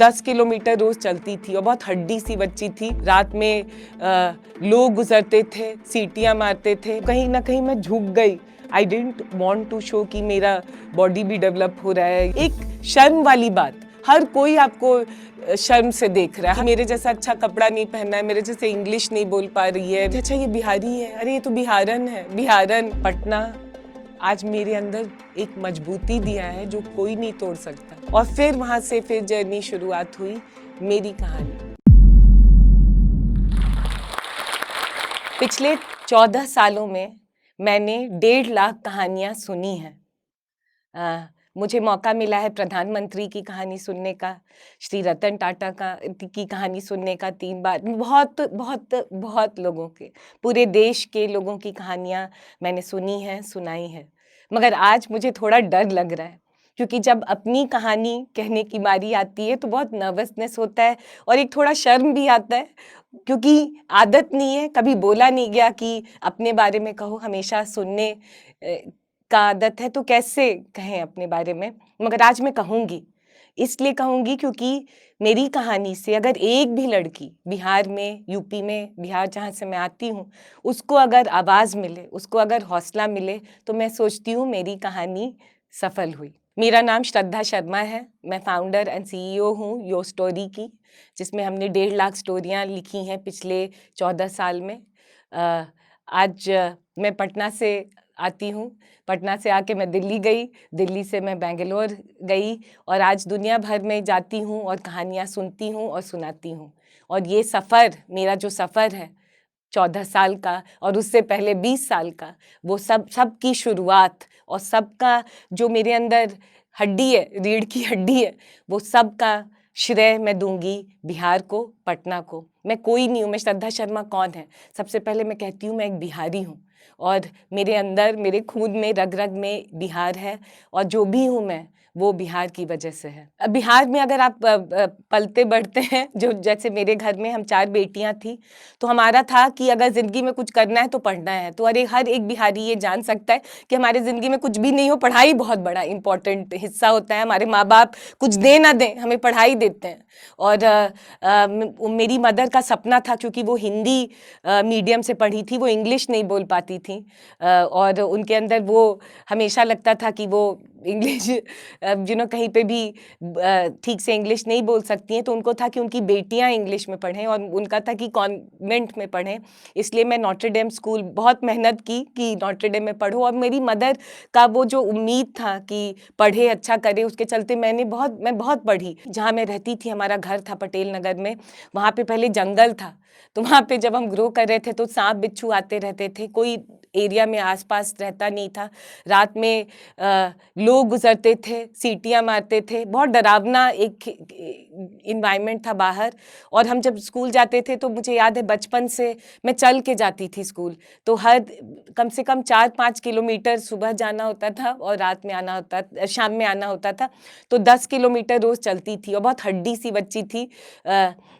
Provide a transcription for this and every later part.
10 kilometre रोज चलती थी और बहुत हड्डी सी बच्ची थी। रात में लोग गुजरते थे, सीटियां मारते थे, कहीं ना कहीं मैं झुक गई। आई डेंट वॉन्ट टू शो कि मेरा बॉडी भी डेवलप हो रहा है। एक शर्म वाली बात, हर कोई आपको शर्म से देख रहा है। मेरे जैसा अच्छा कपड़ा नहीं पहनना है, मेरे जैसे इंग्लिश नहीं बोल पा रही है, अच्छा ये बिहारी है, अरे ये तो बिहारन है। बिहारन पटना आज मेरे अंदर एक मजबूती दिया है जो कोई नहीं तोड़ सकता। और फिर वहां से फिर जर्नी शुरुआत हुई मेरी कहानी। पिछले 14 सालों में मैंने 1.5 लाख कहानियां सुनी हैं। मुझे मौका मिला है प्रधानमंत्री की कहानी सुनने का, श्री रतन टाटा की कहानी सुनने का 3 बार। बहुत बहुत बहुत लोगों के, पूरे देश के लोगों की कहानियां मैंने सुनी हैं, सुनाई हैं। मगर आज मुझे थोड़ा डर लग रहा है, क्योंकि जब अपनी कहानी कहने की बारी आती है तो बहुत नर्वसनेस होता है और एक थोड़ा शर्म भी आता है, क्योंकि आदत नहीं है, कभी बोला नहीं गया कि अपने बारे में कहो, हमेशा सुनने का आदत है, तो कैसे कहें अपने बारे में। मगर आज मैं कहूँगी, इसलिए कहूँगी क्योंकि मेरी कहानी से अगर एक भी लड़की बिहार में, यूपी में, बिहार जहाँ से मैं आती हूँ, उसको अगर आवाज़ मिले, उसको अगर हौसला मिले, तो मैं सोचती हूँ मेरी कहानी सफल हुई। मेरा नाम श्रद्धा शर्मा है। मैं फाउंडर एंड सीईओ हूँ यो स्टोरी की, जिसमें हमने 1.5 लाख स्टोरियाँ लिखी हैं पिछले 14 साल में। आज मैं पटना से आती हूँ, पटना से आके मैं दिल्ली गई, दिल्ली से मैं बेंगलोर गई और आज दुनिया भर में जाती हूँ और कहानियाँ सुनती हूँ और सुनाती हूँ। और ये सफ़र, मेरा जो सफ़र है 14 साल का और उससे पहले 20 साल का, वो सब की शुरुआत और सबका जो मेरे अंदर हड्डी है, रीढ़ की हड्डी है, वो सब का श्रेय मैं दूंगी बिहार को, पटना को। मैं कोई नहीं हूँ, मैं श्रद्धा शर्मा कौन है? सबसे पहले मैं कहती हूँ मैं एक बिहारी हूँ और मेरे अंदर, मेरे खून में, रग रग में बिहार है और जो भी हूँ मैं, वो बिहार की वजह से है। बिहार में अगर आप पलते बढ़ते हैं, जो जैसे मेरे घर में हम 4 बेटियां थी, तो हमारा था कि अगर ज़िंदगी में कुछ करना है तो पढ़ना है। तो अरे हर एक बिहारी ये जान सकता है कि हमारे ज़िंदगी में कुछ भी नहीं हो, पढ़ाई बहुत बड़ा इंपॉर्टेंट हिस्सा होता है। हमारे माँ बाप कुछ दे ना दें, हमें पढ़ाई देते हैं। और मेरी मदर का सपना था, क्योंकि वो हिंदी मीडियम से पढ़ी थी, वो इंग्लिश नहीं बोल पाती थी और उनके अंदर वो हमेशा लगता था कि वो इंग्लिश कहीं पे भी ठीक से इंग्लिश नहीं बोल सकती हैं, तो उनको था कि उनकी बेटियां इंग्लिश में पढ़ें और उनका था कि कॉन्वेंट में पढ़ें। इसलिए मैं नॉटर डेम स्कूल बहुत मेहनत की कि नॉटर डेम में पढ़ूं और मेरी मदर का वो जो उम्मीद था कि पढ़े, अच्छा करे, उसके चलते मैं बहुत पढ़ी। जहाँ मैं रहती थी, हमारा घर था पटेल नगर में, वहाँ पे पहले जंगल था, तो वहाँ पे जब हम ग्रो कर रहे थे तो सांप बिच्छू आते रहते थे, कोई एरिया में आसपास रहता नहीं था। रात में लोग गुजरते थे, सीटियां मारते थे, बहुत डरावना एक इन्वायरमेंट था बाहर। और हम जब स्कूल जाते थे तो मुझे याद है बचपन से मैं चल के जाती थी स्कूल, तो हर कम से कम 4-5 किलोमीटर सुबह जाना होता था और रात में आना होता, शाम में आना होता था। तो 10 किलोमीटर रोज चलती थी और बहुत हड्डी सी बच्ची थी,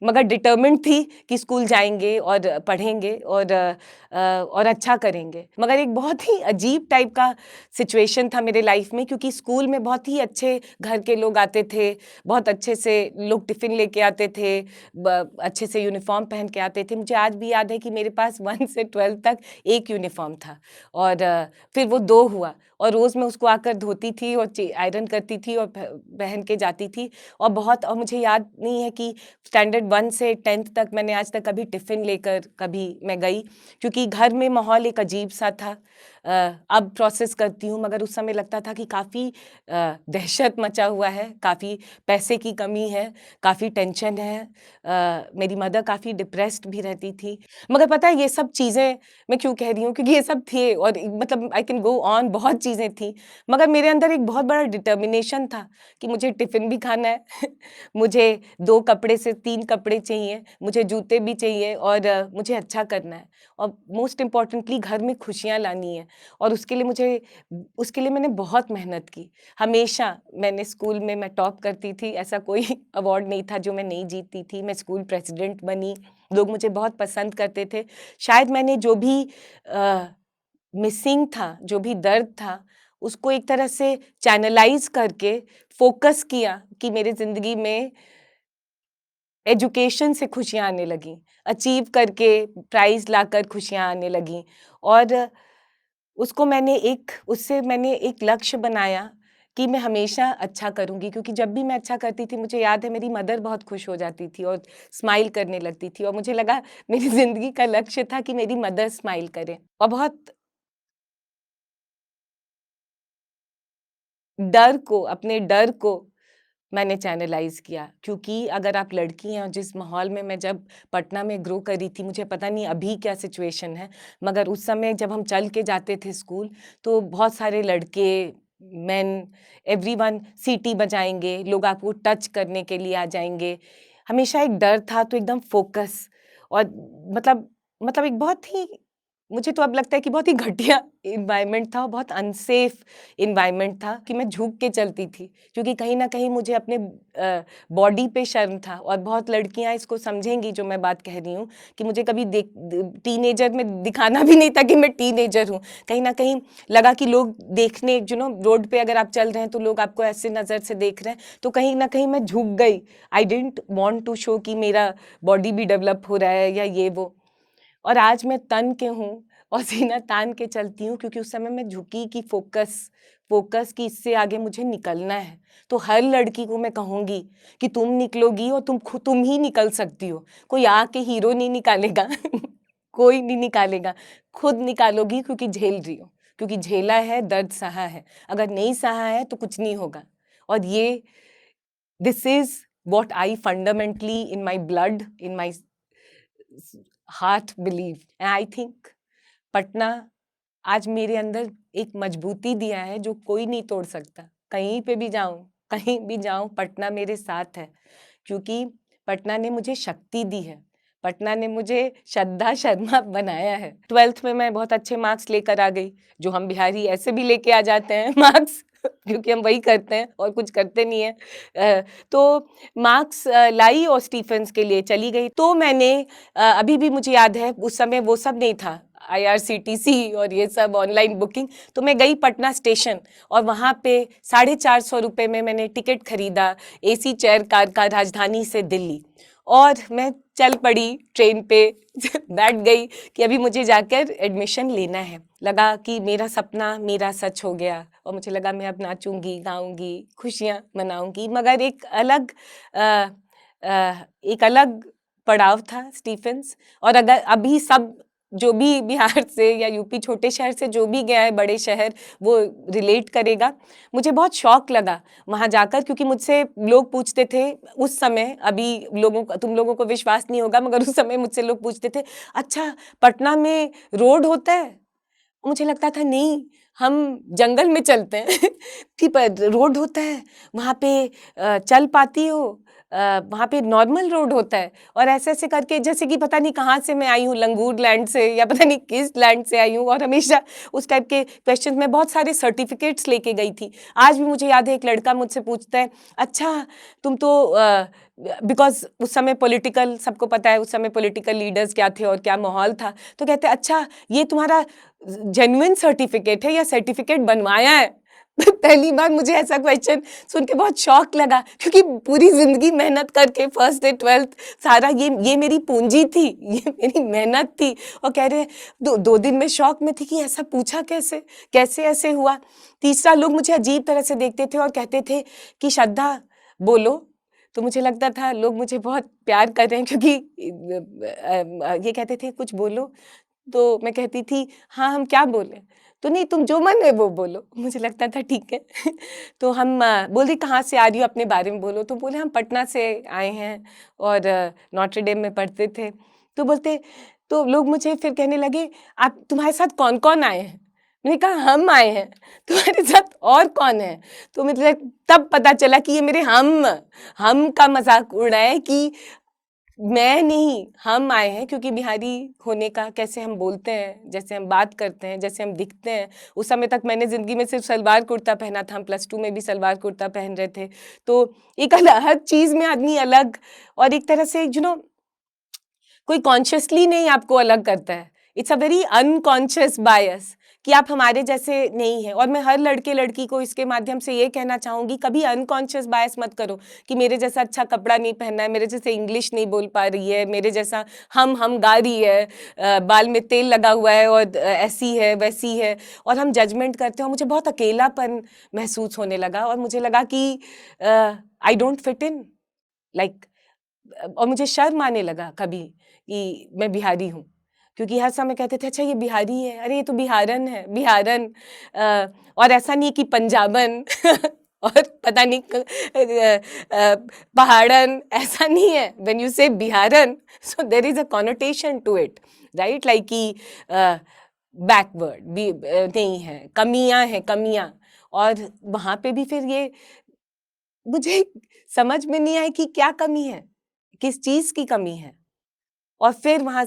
मगर डिटर्मिन्ड थी कि स्कूल जाएंगे और पढ़ेंगे और अच्छा करेंगे। मगर एक बहुत ही अजीब टाइप का सिचुएशन था मेरे लाइफ में, क्योंकि स्कूल में बहुत ही अच्छे घर के लोग आते थे, बहुत अच्छे से लोग टिफ़िन लेके आते थे, अच्छे से यूनिफॉर्म पहन के आते थे। मुझे आज भी याद है कि मेरे पास 1 से 12 तक एक यूनिफॉर्म था और फिर वो 2 हुआ और रोज़ मैं उसको आकर धोती थी और आयरन करती थी और पहन के जाती थी। और मुझे याद नहीं है कि स्टैंडर्ड 1 से 10th तक मैंने आज तक कभी टिफ़िन लेकर कभी मैं गई, क्योंकि घर में माहौल एक अजीब सा था। अब प्रोसेस करती हूँ, मगर उस समय लगता था कि काफ़ी दहशत मचा हुआ है, काफ़ी पैसे की कमी है, काफ़ी टेंशन है। मेरी मदर काफ़ी डिप्रेस्ड भी रहती थी। मगर पता है ये सब चीज़ें मैं क्यों कह रही हूँ, क्योंकि ये सब थे और मतलब आई कैन गो ऑन, बहुत चीज़ें थी, मगर मेरे अंदर एक बहुत बड़ा डिटर्मिनेशन था कि मुझे टिफ़िन भी खाना है मुझे 2 कपड़े से 3 कपड़े चाहिए, मुझे जूते भी चाहिए और मुझे अच्छा करना है और मोस्ट इम्पॉर्टेंटली घर में खुशियाँ लानी है। और उसके लिए मैंने बहुत मेहनत की। हमेशा मैंने स्कूल में मैं टॉप करती थी, ऐसा कोई अवार्ड नहीं था जो मैं नहीं जीतती थी। मैं स्कूल प्रेसिडेंट बनी, लोग मुझे बहुत पसंद करते थे। शायद मैंने जो भी मिसिंग था, जो भी दर्द था, उसको एक तरह से चैनलाइज़ करके फ़ोकस किया कि मेरे ज़िंदगी में एजुकेशन से खुशियाँ आने लगीं, अचीव करके प्राइज़ लाकर खुशियाँ आने लगीं। और उससे मैंने एक लक्ष्य बनाया कि मैं हमेशा अच्छा करूँगी, क्योंकि जब भी मैं अच्छा करती थी, मुझे याद है मेरी मदर बहुत खुश हो जाती थी और स्माइल करने लगती थी, और मुझे लगा मेरी ज़िंदगी का लक्ष्य था कि मेरी मदर स्माइल करे। और बहुत अपने डर को मैंने चैनलाइज़ किया, क्योंकि अगर आप लड़की हैं और जिस माहौल में मैं जब पटना में ग्रो करी थी, मुझे पता नहीं अभी क्या सिचुएशन है, मगर उस समय जब हम चल के जाते थे स्कूल, तो बहुत सारे लड़के, मेन, एवरीवन सीटी बजाएँगे, लोग आपको टच करने के लिए आ जाएँगे। हमेशा एक डर था, तो एकदम फ़ोकस, और मतलब एक बहुत ही, मुझे तो अब लगता है कि बहुत ही घटिया एनवायरनमेंट था, और बहुत अनसेफ एनवायरनमेंट था कि मैं झुक के चलती थी, क्योंकि कहीं न कहीं मुझे अपने बॉडी पे शर्म था। और बहुत लड़कियाँ इसको समझेंगी जो मैं बात कह रही हूँ, कि मुझे कभी टीनेजर में दिखाना भी नहीं था कि मैं टीनेजर हूँ। कहीं न कहीं लगा कि लोग देखने, रोड पे अगर आप चल रहे हैं तो लोग आपको ऐसे नज़र से देख रहे हैं, तो कहीं न कहीं मैं झुक गई। I didn't want to show कि मेरा बॉडी भी डेवलप हो रहा है या ये वो। और आज मैं तन के हूँ और सीना तान के चलती हूँ, क्योंकि उस समय मैं झुकी कि फ़ोकस कि इससे आगे मुझे निकलना है। तो हर लड़की को मैं कहूँगी कि तुम निकलोगी और तुम ही निकल सकती हो। कोई आके हीरो नहीं निकालेगा कोई नहीं निकालेगा, खुद निकालोगी, क्योंकि झेल रही हो, क्योंकि झेला है, दर्द सहा है। अगर नहीं सहा है तो कुछ नहीं होगा। और ये this is what I fundamentally in my blood, in my heart believe, and I think Patna आज मेरे अंदर एक मजबूती दिया है जो कोई नहीं तोड़ सकता। कहीं पे भी जाऊं, कहीं भी जाऊं, पटना मेरे साथ है, क्योंकि पटना ने मुझे शक्ति दी है। पटना ने मुझे श्रद्धा शर्मा बनाया है। 12th में मैं बहुत अच्छे मार्क्स लेकर आ गई, जो हम बिहारी ऐसे भी लेके आ जाते हैं मार्क्स क्योंकि हम वही करते हैं और कुछ करते नहीं है। तो मार्क्स लाई और स्टीफेंस के लिए चली गई। तो मैंने अभी भी मुझे याद है, उस समय वो सब नहीं था, IRCTC और ये सब ऑनलाइन बुकिंग। तो मैं गई पटना स्टेशन, और वहाँ पे 450 रुपये में मैंने टिकट खरीदा, AC चेयर कार का, राजधानी से दिल्ली। और मैं चल पड़ी ट्रेन पे बैठ गई कि अभी मुझे जाकर एडमिशन लेना है। लगा कि मेरा सपना मेरा सच हो गया, और मुझे लगा मैं अब नाचूंगी, गाऊंगी, खुशियाँ मनाऊंगी। मगर एक अलग पड़ाव था स्टीफेंस। और अगर अभी सब जो भी बिहार से या यूपी छोटे शहर से जो भी गया है बड़े शहर, वो रिलेट करेगा। मुझे बहुत शौक लगा वहाँ जाकर, क्योंकि मुझसे लोग पूछते थे उस समय, अभी तुम लोगों को विश्वास नहीं होगा, मगर उस समय मुझसे लोग पूछते थे, अच्छा पटना में रोड होता है? मुझे लगता था नहीं, हम जंगल में चलते हैं कि पर रोड होता है वहाँ पे, चल पाती हो, वहाँ पे नॉर्मल रोड होता है। और ऐसे ऐसे करके, जैसे कि पता नहीं कहाँ से मैं आई हूँ, लंगूर लैंड से या पता नहीं किस लैंड से आई हूँ, और हमेशा उस टाइप के क्वेश्चन में बहुत सारे सर्टिफिकेट्स लेके गई थी। आज भी मुझे याद है, एक लड़का मुझसे पूछता है, अच्छा तुम तो बिकॉज उस समय पॉलिटिकल, सबको पता है उस समय पॉलिटिकल लीडर्स क्या थे और क्या माहौल था, तो कहते हैं अच्छा ये तुम्हारा जेन्युइन सर्टिफिकेट है या सर्टिफिकेट बनवाया है? पहली बार मुझे ऐसा क्वेश्चन सुन के बहुत शौक लगा, क्योंकि पूरी जिंदगी मेहनत करके फर्स्ट से 12th सारा ये मेरी पूंजी थी, ये मेरी मेहनत थी। और कह रहे हैं, दो दिन में शौक में थी कि ऐसा पूछा कैसे, कैसे ऐसे हुआ। तीसरा, लोग मुझे अजीब तरह से देखते थे और कहते थे कि श्रद्धा बोलो। तो मुझे लगता था लोग मुझे बहुत प्यार कर रहे हैं, क्योंकि ये कहते थे कुछ बोलो, तो मैं कहती थी हाँ हम क्या बोलें? तो नहीं, तुम जो मन है वो बोलो। मुझे लगता था ठीक है तो हम बोले कहाँ से आ रही हो, अपने बारे में बोलो। तो बोले हम पटना से आए हैं और नॉटर डेम में पढ़ते थे। तो बोलते, तो लोग मुझे फिर कहने लगे, आप तुम्हारे साथ कौन कौन आए हैं? मैंने कहा हम आए हैं। तुम्हारे साथ और कौन है? तो मतलब तब पता चला कि ये मेरे हम का मजाक उड़ रहा है, कि मैं नहीं, हम आए हैं, क्योंकि बिहारी होने का, कैसे हम बोलते हैं, जैसे हम बात करते हैं, जैसे हम दिखते हैं। उस समय तक मैंने ज़िंदगी में सिर्फ सलवार कुर्ता पहना था, हम +2 में भी सलवार कुर्ता पहन रहे थे। तो एक हर चीज़ में आदमी अलग, और एक तरह से कोई कॉन्शियसली नहीं आपको अलग करता है, इट्स अ वेरी अनकॉन्शियस बायस, कि आप हमारे जैसे नहीं हैं। और मैं हर लड़के लड़की को इसके माध्यम से ये कहना चाहूँगी, कभी अनकॉन्शियस बायस मत करो कि मेरे जैसा अच्छा कपड़ा नहीं पहनना है, मेरे जैसे इंग्लिश नहीं बोल पा रही है, मेरे जैसा हम गा रही है, बाल में तेल लगा हुआ है और ऐसी है वैसी है, और हम जजमेंट करते हैं। और मुझे बहुत अकेलापन महसूस होने लगा और मुझे लगा कि I don't fit in, like, और मुझे शर्म आने लगा कभी कि मैं बिहारी हूँ, क्योंकि हर समय कहते थे अच्छा ये बिहारी है, अरे ये तो बिहारन है, बिहारन। और ऐसा नहीं कि पंजाबन और पता नहीं पहाड़न, ऐसा नहीं है। व्हेन यू से बिहारन, so there is a connotation to it, right, like कि बैकवर्ड भी नहीं है, कमियां हैं, कमियां। और वहां पे भी फिर ये मुझे समझ में नहीं आई कि क्या कमी है, किस चीज की कमी है। और फिर वहां